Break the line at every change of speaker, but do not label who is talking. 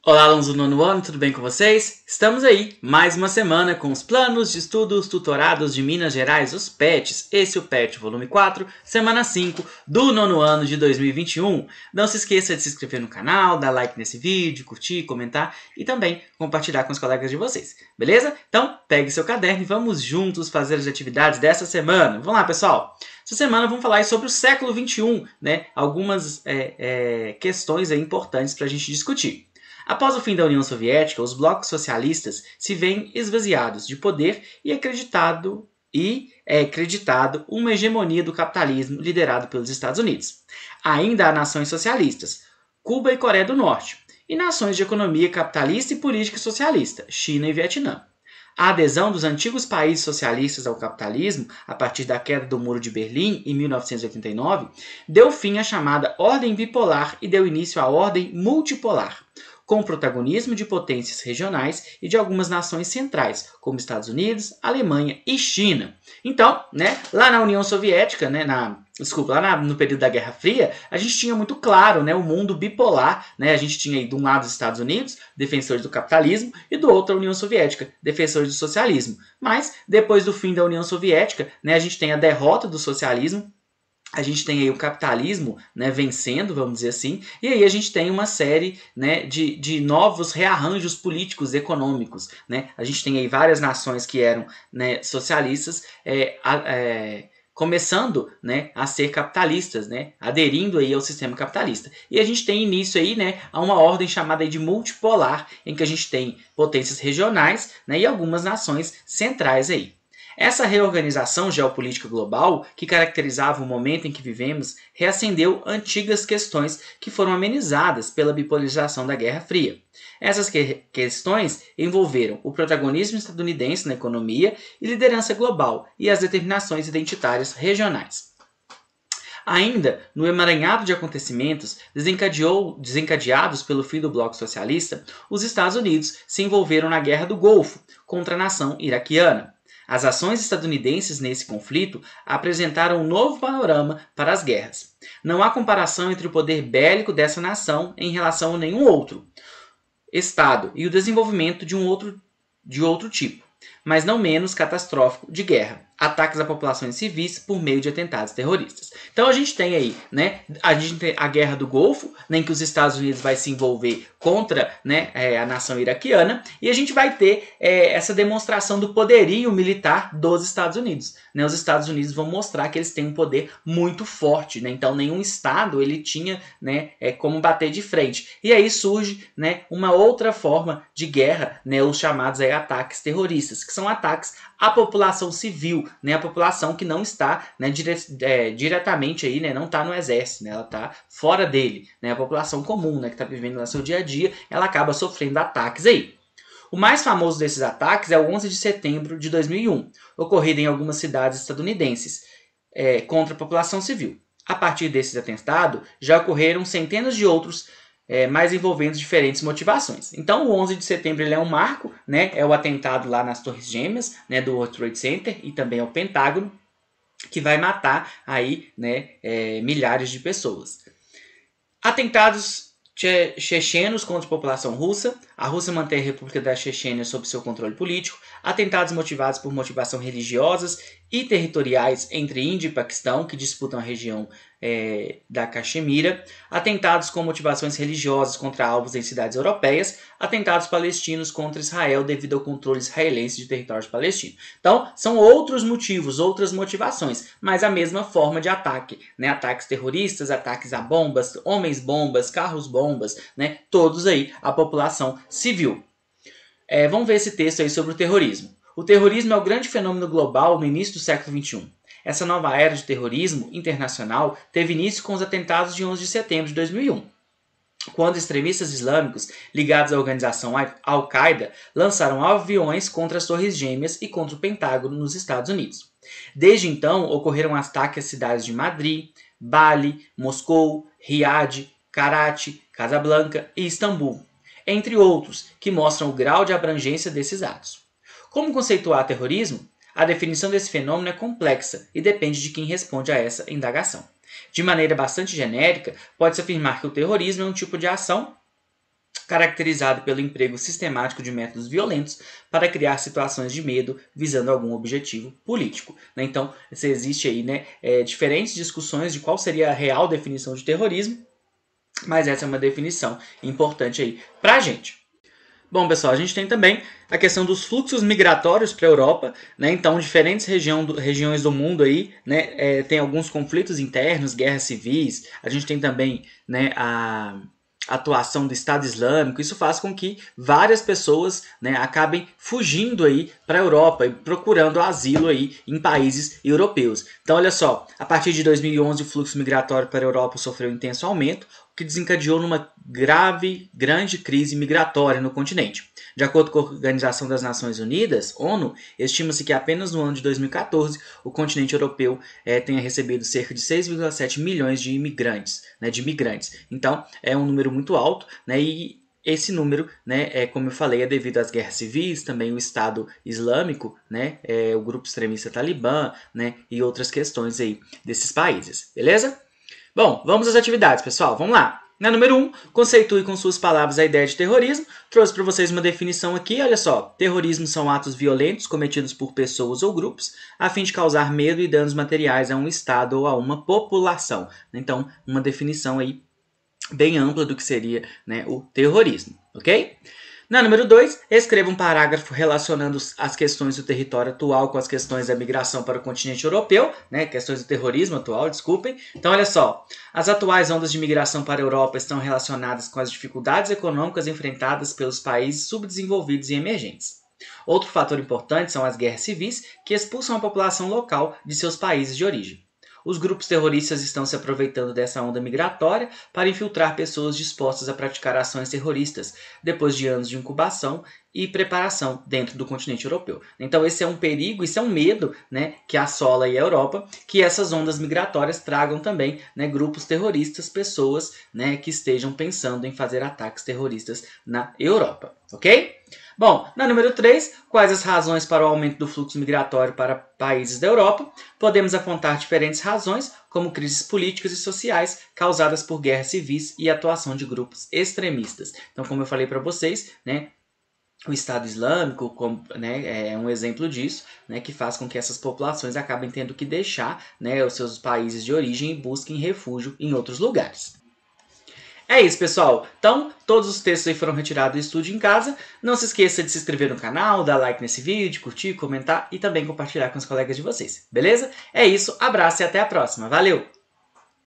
Olá, alunos do nono ano, tudo bem com vocês? Estamos aí, mais uma semana com os planos de estudos tutorados de Minas Gerais, os PETs. Esse é o PET volume 4, semana 5 do nono ano de 2021. Não se esqueça de se inscrever no canal, dar like nesse vídeo, curtir, comentar e também compartilhar com os colegas de vocês, beleza? Então, pegue seu caderno e vamos juntos fazer as atividades dessa semana. Vamos lá, pessoal! Essa semana vamos falar sobre o século XXI, né? Algumas questões aí importantes para a gente discutir. Após o fim da União Soviética, os blocos socialistas se veem esvaziados de poder e é acreditado uma hegemonia do capitalismo liderado pelos Estados Unidos. Ainda há nações socialistas, Cuba e Coreia do Norte, e nações de economia capitalista e política socialista, China e Vietnã. A adesão dos antigos países socialistas ao capitalismo, a partir da queda do Muro de Berlim em 1989, deu fim à chamada Ordem Bipolar e deu início à Ordem Multipolar, com o protagonismo de potências regionais e de algumas nações centrais, como Estados Unidos, Alemanha e China. Então, lá na União Soviética, no período da Guerra Fria, a gente tinha muito claro, o mundo bipolar, a gente tinha aí de um lado os Estados Unidos, defensores do capitalismo, e do outro a União Soviética, defensores do socialismo. Mas, depois do fim da União Soviética, a gente tem a derrota do socialismo, a gente tem aí o capitalismo vencendo, vamos dizer assim, e aí a gente tem uma série de novos rearranjos políticos econômicos. A gente tem aí várias nações que eram socialistas começando a ser capitalistas, aderindo aí ao sistema capitalista. E a gente tem início aí a uma ordem chamada aí de multipolar, em que a gente tem potências regionais e algumas nações centrais aí. Essa reorganização geopolítica global, que caracterizava o momento em que vivemos, reacendeu antigas questões que foram amenizadas pela bipolarização da Guerra Fria. Essas questões envolveram o protagonismo estadunidense na economia e liderança global e as determinações identitárias regionais. Ainda no emaranhado de acontecimentos desencadeados pelo fim do bloco socialista, os Estados Unidos se envolveram na Guerra do Golfo contra a nação iraquiana. As ações estadunidenses nesse conflito apresentaram um novo panorama para as guerras. Não há comparação entre o poder bélico dessa nação em relação a nenhum outro Estado e o desenvolvimento de outro tipo, mas não menos catastrófico, de guerra. Ataques a populações civis por meio de atentados terroristas. Então a gente tem aí, a Guerra do Golfo, em que os Estados Unidos vai se envolver contra a nação iraquiana, e a gente vai ter essa demonstração do poderio militar dos Estados Unidos. Os Estados Unidos vão mostrar que eles têm um poder muito forte, então nenhum Estado ele tinha como bater de frente. E aí surge uma outra forma de guerra, os chamados aí, ataques terroristas, que são ataques à população civil, a população que não está diretamente aí, não está no exército, ela está fora dele, a população comum, que está vivendo no seu dia a dia, ela acaba sofrendo ataques aí. O mais famoso desses ataques é o 11 de setembro de 2001, ocorrido em algumas cidades estadunidenses, contra a população civil. A partir desses atentados, já ocorreram centenas de outros mais envolvendo diferentes motivações. Então, o 11 de setembro ele é um marco, é o atentado lá nas Torres Gêmeas, do World Trade Center e também ao Pentágono, que vai matar aí, milhares de pessoas. Atentados chechenos contra a população russa. A Rússia mantém a República da Chechênia sob seu controle político. Atentados motivados por motivação religiosas e territoriais entre Índia e Paquistão, que disputam a região da Caxemira. Atentados com motivações religiosas contra alvos em cidades europeias. Ataques palestinos contra Israel devido ao controle israelense de territórios palestinos. Então, são outros motivos, outras motivações, mas a mesma forma de ataque. Ataques terroristas, ataques a bombas, homens-bombas, carros-bombas, todos aí a população civil. Vamos ver esse texto aí sobre o terrorismo. O terrorismo é o grande fenômeno global no início do século XXI. Essa nova era de terrorismo internacional teve início com os atentados de 11 de setembro de 2001, quando extremistas islâmicos ligados à organização Al-Qaeda lançaram aviões contra as Torres Gêmeas e contra o Pentágono nos Estados Unidos. Desde então, ocorreram ataques às cidades de Madrid, Bali, Moscou, Riad, Karachi, Casablanca e Istambul, entre outros, que mostram o grau de abrangência desses atos. Como conceituar terrorismo? A definição desse fenômeno é complexa e depende de quem responde a essa indagação. De maneira bastante genérica, pode-se afirmar que o terrorismo é um tipo de ação caracterizado pelo emprego sistemático de métodos violentos para criar situações de medo visando algum objetivo político. Então, existe aí, diferentes discussões de qual seria a real definição de terrorismo, mas essa é uma definição importante aí para a gente. Bom, pessoal, a gente tem também a questão dos fluxos migratórios para a Europa, Então, diferentes regiões do mundo aí, tem alguns conflitos internos, guerras civis. A gente tem também, a atuação do Estado Islâmico. Isso faz com que várias pessoas, acabem fugindo aí para a Europa e procurando asilo aí em países europeus. Então, olha só, a partir de 2011 o fluxo migratório para a Europa sofreu intenso aumento, que desencadeou numa grande crise migratória no continente. De acordo com a Organização das Nações Unidas, ONU, estima-se que apenas no ano de 2014 o continente europeu tenha recebido cerca de 6,7 milhões de imigrantes. Então, é um número muito alto, e esse número, como eu falei, é devido às guerras civis, também o Estado Islâmico, o grupo extremista Talibã, e outras questões aí desses países, beleza? Bom, vamos às atividades, pessoal. Vamos lá. Na número 1, conceitue com suas palavras a ideia de terrorismo. Trouxe para vocês uma definição aqui, olha só. Terrorismo são atos violentos cometidos por pessoas ou grupos a fim de causar medo e danos materiais a um estado ou a uma população. Então, uma definição aí bem ampla do que seria, o terrorismo, ok? Na número 2, escreva um parágrafo relacionando as questões do território atual com as questões da migração para o continente europeu, questões do terrorismo atual, desculpem. Então, olha só, as atuais ondas de migração para a Europa estão relacionadas com as dificuldades econômicas enfrentadas pelos países subdesenvolvidos e emergentes. Outro fator importante são as guerras civis, que expulsam a população local de seus países de origem. Os grupos terroristas estão se aproveitando dessa onda migratória para infiltrar pessoas dispostas a praticar ações terroristas, depois de anos de incubação e preparação dentro do continente europeu. Então esse é um perigo, isso é um medo, que assola aí a Europa, que essas ondas migratórias tragam também, grupos terroristas, pessoas, que estejam pensando em fazer ataques terroristas na Europa, ok? Bom, na número 3, quais as razões para o aumento do fluxo migratório para países da Europa? Podemos apontar diferentes razões, como crises políticas e sociais causadas por guerras civis e atuação de grupos extremistas. Então, como eu falei para vocês, o Estado Islâmico é um exemplo disso, que faz com que essas populações acabem tendo que deixar os seus países de origem e busquem refúgio em outros lugares. É isso, pessoal. Então, todos os textos aí foram retirados do Estude em Casa. Não se esqueça de se inscrever no canal, dar like nesse vídeo, curtir, comentar e também compartilhar com os colegas de vocês, beleza? É isso, abraço e até a próxima. Valeu!